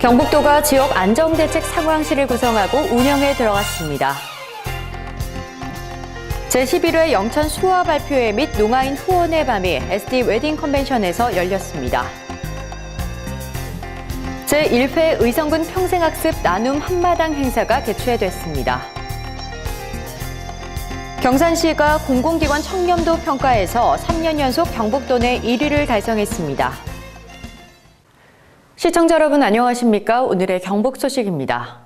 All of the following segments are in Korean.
경북도가 지역 안정대책 상황실을 구성하고 운영에 들어갔습니다. 제11회 영천 수화 발표회 및 농아인 후원의 밤이 SD 웨딩 컨벤션에서 열렸습니다. 제1회 의성군 평생학습 나눔 한마당 행사가 개최됐습니다. 경산시가 공공기관 청렴도 평가에서 3년 연속 경북도 내 1위를 달성했습니다. 시청자 여러분 안녕하십니까? 오늘의 경북 소식입니다.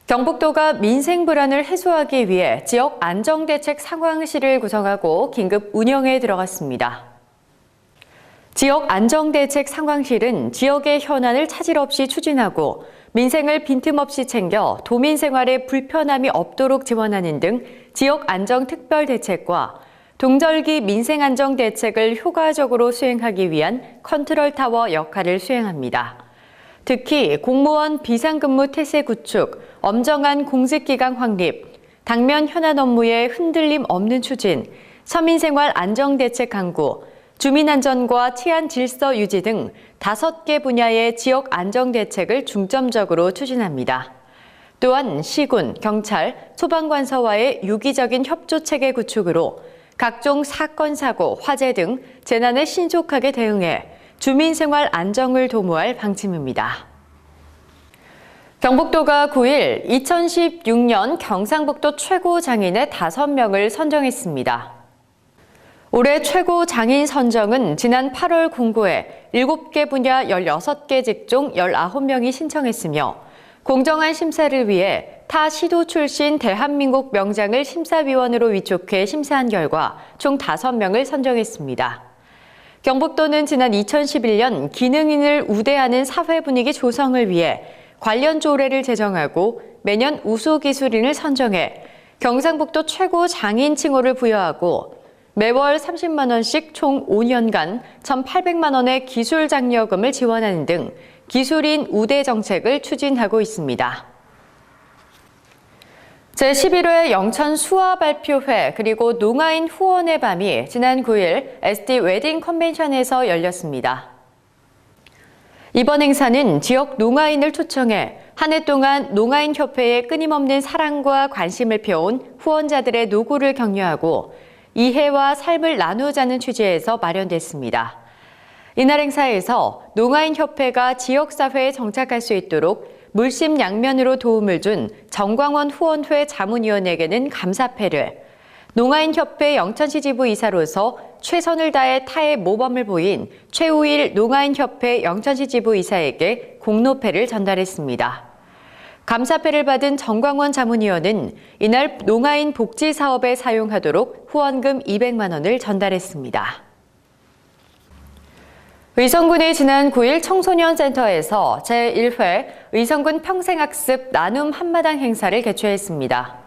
경북도가 민생 불안을 해소하기 위해 지역 안정대책 상황실을 구성하고 긴급 운영에 들어갔습니다. 지역 안정대책 상황실은 지역의 현안을 차질 없이 추진하고 민생을 빈틈없이 챙겨 도민 생활에 불편함이 없도록 지원하는 등 지역 안정 특별 대책과 동절기 민생 안정 대책을 효과적으로 수행하기 위한 컨트롤타워 역할을 수행합니다. 특히 공무원 비상근무 태세 구축, 엄정한 공직기강 확립, 당면 현안 업무의 흔들림 없는 추진, 서민생활 안정대책 강구, 주민안전과 치안 질서 유지 등 5개 분야의 지역 안정대책을 중점적으로 추진합니다. 또한 시군, 경찰, 소방관서와의 유기적인 협조체계 구축으로 각종 사건, 사고, 화재 등 재난에 신속하게 대응해 주민생활 안정을 도모할 방침입니다. 경북도가 9일 2016년 경상북도 최고 장인의 5명을 선정했습니다. 올해 최고 장인 선정은 지난 8월 공고에 7개 분야 16개 직종 19명이 신청했으며 공정한 심사를 위해 타 시도 출신 대한민국 명장을 심사위원으로 위촉해 심사한 결과 총 5명을 선정했습니다. 경북도는 지난 2011년 기능인을 우대하는 사회 분위기 조성을 위해 관련 조례를 제정하고 매년 우수기술인을 선정해 경상북도 최고 장인 칭호를 부여하고 매월 30만 원씩 총 5년간 1,800만 원의 기술 장려금을 지원하는 등 기술인 우대 정책을 추진하고 있습니다. 제11회 영천 수화 발표회 그리고 농아인 후원의 밤이 지난 9일 SD 웨딩 컨벤션에서 열렸습니다. 이번 행사는 지역 농아인을 초청해 한 해 동안 농아인협회에 끊임없는 사랑과 관심을 펴온 후원자들의 노고를 격려하고 이해와 삶을 나누자는 취지에서 마련됐습니다. 이날 행사에서 농아인협회가 지역사회에 정착할 수 있도록 물심양면으로 도움을 준 정광원 후원회 자문위원에게는 감사패를, 농아인협회 영천시 지부 이사로서 최선을 다해 타의 모범을 보인 최우일 농아인협회 영천시 지부 이사에게 공로패를 전달했습니다. 감사패를 받은 정광원 자문위원은 이날 농아인 복지 사업에 사용하도록 후원금 200만 원을 전달했습니다. 의성군이 지난 9일 청소년센터에서 제1회 의성군 평생학습 나눔 한마당 행사를 개최했습니다.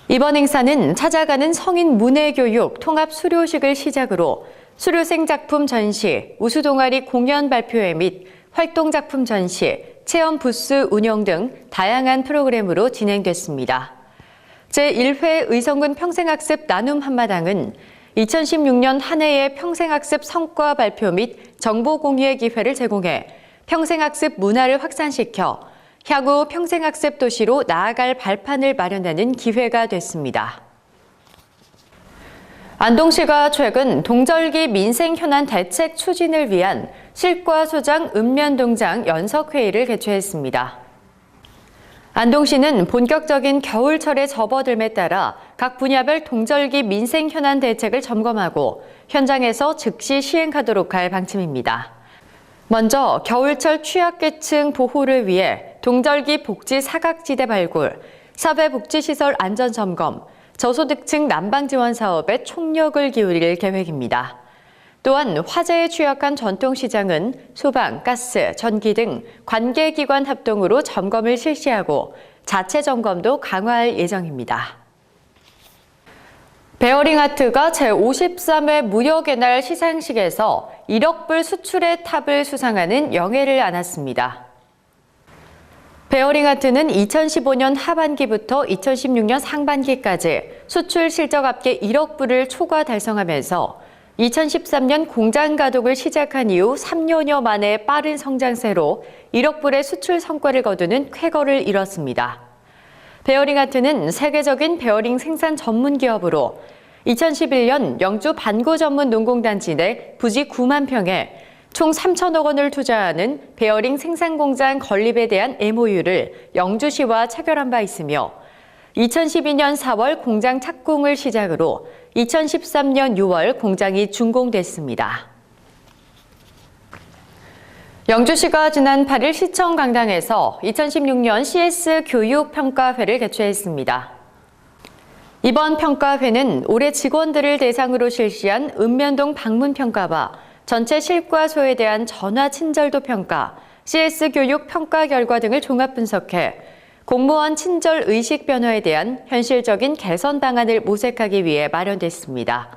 이번 행사는 찾아가는 성인 문해교육 통합 수료식을 시작으로 수료생 작품 전시, 우수동아리 공연 발표회 및 활동작품 전시, 체험 부스 운영 등 다양한 프로그램으로 진행됐습니다. 제1회 의성군 평생학습 나눔 한마당은 2016년 한 해의 평생학습 성과 발표 및 정보 공유의 기회를 제공해 평생학습 문화를 확산시켜 향후 평생학습 도시로 나아갈 발판을 마련하는 기회가 됐습니다. 안동시가 최근 동절기 민생 현안 대책 추진을 위한 실과소장 읍면동장 연석회의를 개최했습니다. 안동시는 본격적인 겨울철에 접어들에 따라 각 분야별 동절기 민생 현안 대책을 점검하고 현장에서 즉시 시행하도록 할 방침입니다. 먼저 겨울철 취약계층 보호를 위해 동절기 복지 사각지대 발굴, 사회복지시설 안전점검, 저소득층 난방지원 사업에 총력을 기울일 계획입니다. 또한 화재에 취약한 전통시장은 소방, 가스, 전기 등 관계기관 합동으로 점검을 실시하고 자체 점검도 강화할 예정입니다. 베어링아트가 제53회 무역의 날 시상식에서 1억 불 수출의 탑을 수상하는 영예를 안았습니다. 베어링아트는 2015년 하반기부터 2016년 상반기까지 수출 실적 합계 1억 불을 초과 달성하면서 2013년 공장 가동을 시작한 이후 3년여 만에 빠른 성장세로 1억 불의 수출 성과를 거두는 쾌거를 이뤘습니다. 베어링 아트는 세계적인 베어링 생산 전문 기업으로 2011년 영주 반구 전문 농공단지 내 부지 9만 평에 총 3천억 원을 투자하는 베어링 생산 공장 건립에 대한 MOU를 영주시와 체결한 바 있으며 2012년 4월 공장 착공을 시작으로 2013년 6월 공장이 준공됐습니다. 영주시가 지난 8일 시청 강당에서 2016년 CS 교육평가회를 개최했습니다. 이번 평가회는 올해 직원들을 대상으로 실시한 읍면동 방문평가와 전체 실과소에 대한 전화 친절도 평가, CS 교육 평가 결과 등을 종합 분석해 공무원 친절 의식 변화에 대한 현실적인 개선 방안을 모색하기 위해 마련됐습니다.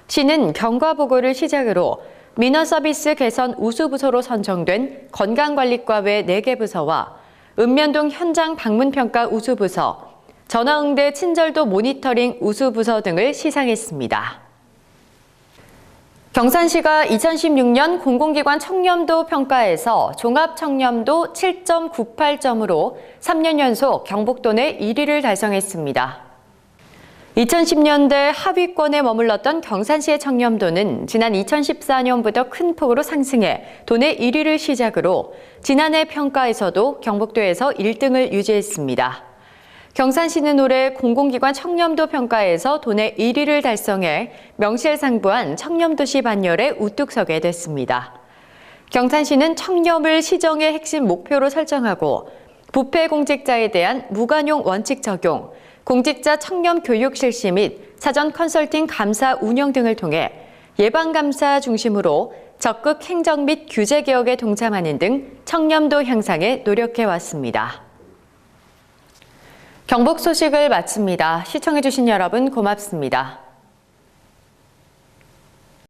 시는 경과보고를 시작으로 민원서비스 개선 우수부서로 선정된 건강관리과 외 4개 부서와 읍면동 현장 방문평가 우수부서, 전화응대 친절도 모니터링 우수부서 등을 시상했습니다. 경산시가 2016년 공공기관 청렴도 평가에서 종합청렴도 7.98점으로 3년 연속 경북도 내 1위를 달성했습니다. 2010년대 하위권에 머물렀던 경산시의 청렴도는 지난 2014년부터 큰 폭으로 상승해 도내 1위를 시작으로 지난해 평가에서도 경북도에서 1등을 유지했습니다. 경산시는 올해 공공기관 청렴도 평가에서 도내 1위를 달성해 명실상부한 청렴도시 반열에 우뚝 서게 됐습니다. 경산시는 청렴을 시정의 핵심 목표로 설정하고 부패 공직자에 대한 무관용 원칙 적용, 공직자 청렴 교육 실시 및 사전 컨설팅 감사 운영 등을 통해 예방감사 중심으로 적극 행정 및 규제 개혁에 동참하는 등 청렴도 향상에 노력해왔습니다. 경북 소식을 마칩니다. 시청해주신 여러분 고맙습니다.